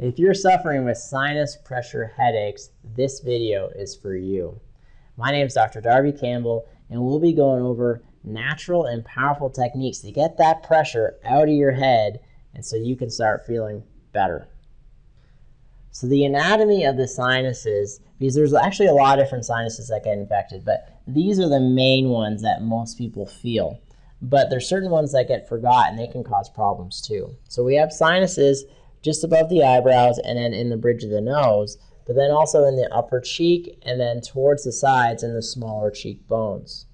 If you're suffering with sinus pressure headaches, this video is for you. My name is Dr. Darby Campbell, and we'll be going over natural and powerful techniques to get that pressure out of your head and so you can start feeling better. So the anatomy of the sinuses, because there's actually a lot of different sinuses that get infected, but these are the main ones that most people feel. But there's certain ones that get forgotten. They can cause problems too. So we have sinuses just above the eyebrows and then in the bridge of the nose, but then also in the upper cheek and then towards the sides in the smaller cheek bones.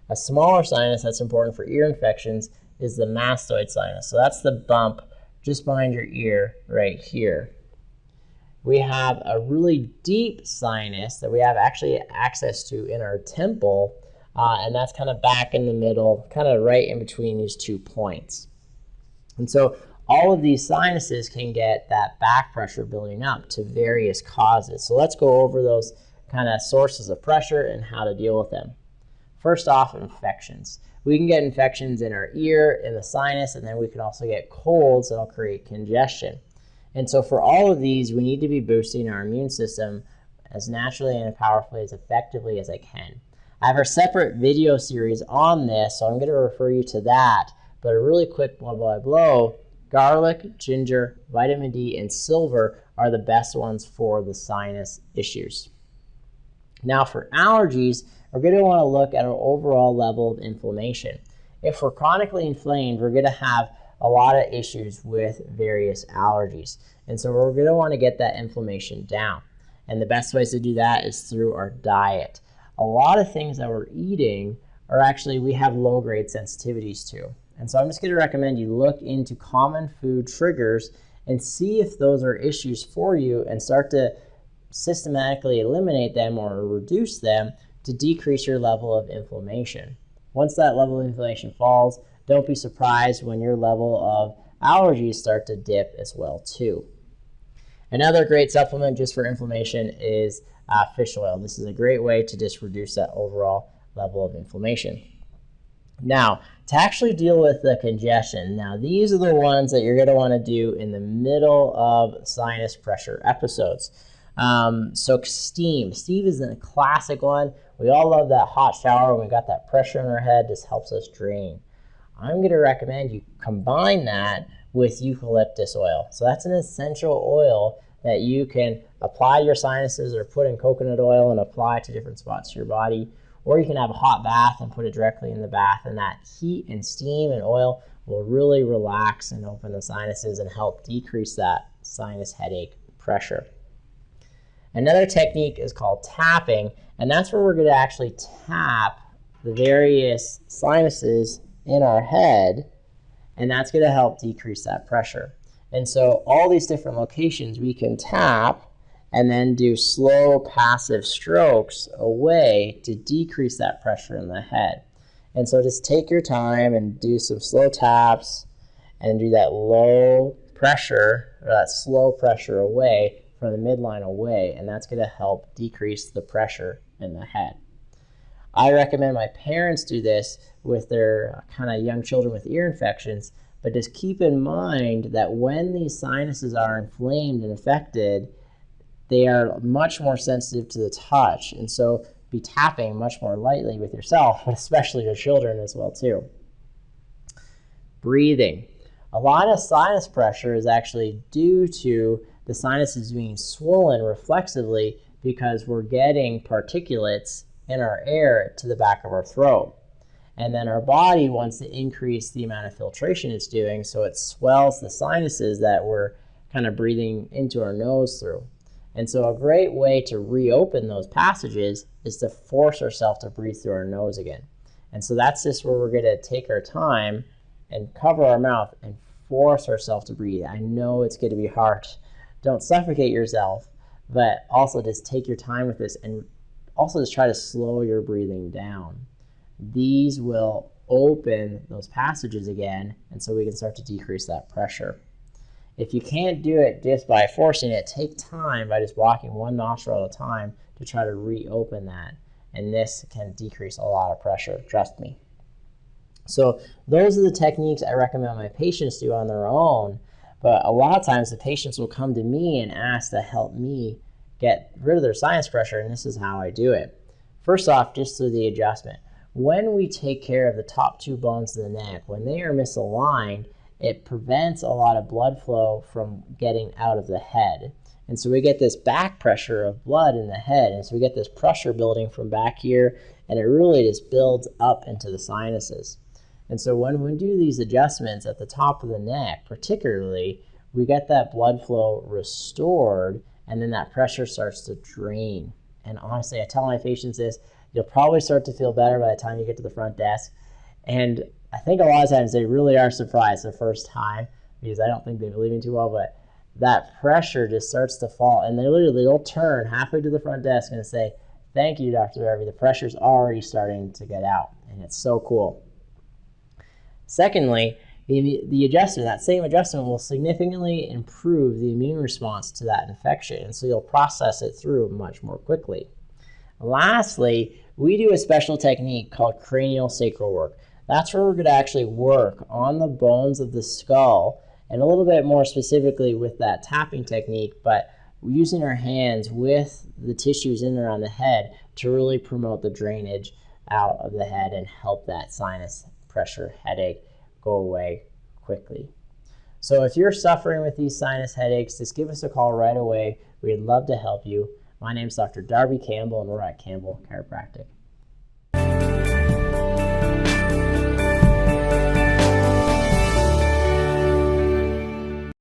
A smaller sinus that's important for ear infections is the mastoid sinus. So that's the bump just behind your ear right here. We have a really deep sinus that we have actually access to in our temple, and that's kind of back in the middle, kind of right in between these 2 points. And so all of these sinuses can get that back pressure building up to various causes. So let's go over those kind of sources of pressure and how to deal with them. First off, infections. We can get infections in our ear, in the sinus, and then we can also get colds that'll create congestion. And so for all of these, we need to be boosting our immune system as naturally and powerfully, as effectively as I can. I have a separate video series on this, so I'm going to refer you to that. But a really quick blow-by-blow, garlic, ginger, vitamin D, and silver are the best ones for the sinus issues. Now for allergies, we're going to want to look at our overall level of inflammation. If we're chronically inflamed, we're going to have a lot of issues with various allergies. And so we're going to want to get that inflammation down. And the best ways to do that is through our diet. A lot of things that we're eating are actually, we have low-grade sensitivities to. And so I'm just going to recommend you look into common food triggers and see if those are issues for you and start to systematically eliminate them or reduce them to decrease your level of inflammation. Once that level of inflammation falls, don't be surprised when your level of allergies start to dip as well too. Another great supplement just for inflammation is fish oil. This is a great way to just reduce that overall level of inflammation. Now, to actually deal with the congestion, now these are the ones that you're going to want to do in the middle of sinus pressure episodes. So steam. Steam is a classic one. We all love that hot shower when we got that pressure in our head. This helps us drain. I'm going to recommend you combine that with eucalyptus oil. So that's an essential oil that you can apply to your sinuses or put in coconut oil and apply to different spots of your body. Or you can have a hot bath and put it directly in the bath, and that heat and steam and oil will really relax and open the sinuses and help decrease that sinus headache pressure. Another technique is called tapping, and that's where we're going to actually tap the various sinuses in our head, and that's going to help decrease that pressure. And so all these different locations we can tap and then do slow passive strokes away to decrease that pressure in the head. And so just take your time and do some slow taps and do that low pressure, or that slow pressure away from the midline away, and that's going to help decrease the pressure in the head. I recommend my parents do this with their kind of young children with ear infections, but just keep in mind that when these sinuses are inflamed and affected, they are much more sensitive to the touch, and so be tapping much more lightly with yourself, but especially your children as well too. Breathing. A lot of sinus pressure is actually due to the sinuses being swollen reflexively because we're getting particulates in our air to the back of our throat. And then our body wants to increase the amount of filtration it's doing, so it swells the sinuses that we're kind of breathing into our nose through. And so a great way to reopen those passages is to force ourselves to breathe through our nose again. And so that's just where we're going to take our time and cover our mouth and force ourselves to breathe. I know it's going to be hard. Don't suffocate yourself, but also just take your time with this and also just try to slow your breathing down. These will open those passages again, and so we can start to decrease that pressure. If you can't do it just by forcing it, take time by just walking one nostril at a time to try to reopen that. And this can decrease a lot of pressure, trust me. So those are the techniques I recommend my patients do on their own. But a lot of times the patients will come to me and ask to help me get rid of their sinus pressure, and this is how I do it. First off, just through the adjustment. When we take care of the top two bones of the neck, when they are misaligned, it prevents a lot of blood flow from getting out of the head. And so we get this back pressure of blood in the head, and so we get this pressure building from back here, and it really just builds up into the sinuses. And so when we do these adjustments at the top of the neck, particularly, we get that blood flow restored, and then that pressure starts to drain. And honestly, I tell my patients this, you'll probably start to feel better by the time you get to the front desk. And I think a lot of times they really are surprised the first time, because I don't think they believe me too well, but that pressure just starts to fall. And they'll turn halfway to the front desk and say, "Thank you, Dr. Darby, the pressure's already starting to get out." And it's so cool. Secondly, the adjustment, that same adjustment will significantly improve the immune response to that infection, and so you'll process it through much more quickly. Lastly, we do a special technique called cranial-sacral work. That's where we're going to actually work on the bones of the skull, and a little bit more specifically with that tapping technique, but using our hands with the tissues in and around the head to really promote the drainage out of the head and help that sinus pressure headache go away quickly. So if you're suffering with these sinus headaches, just give us a call right away. We'd love to help you. My name's Dr. Darby Campbell, and we're at Campbell Chiropractic.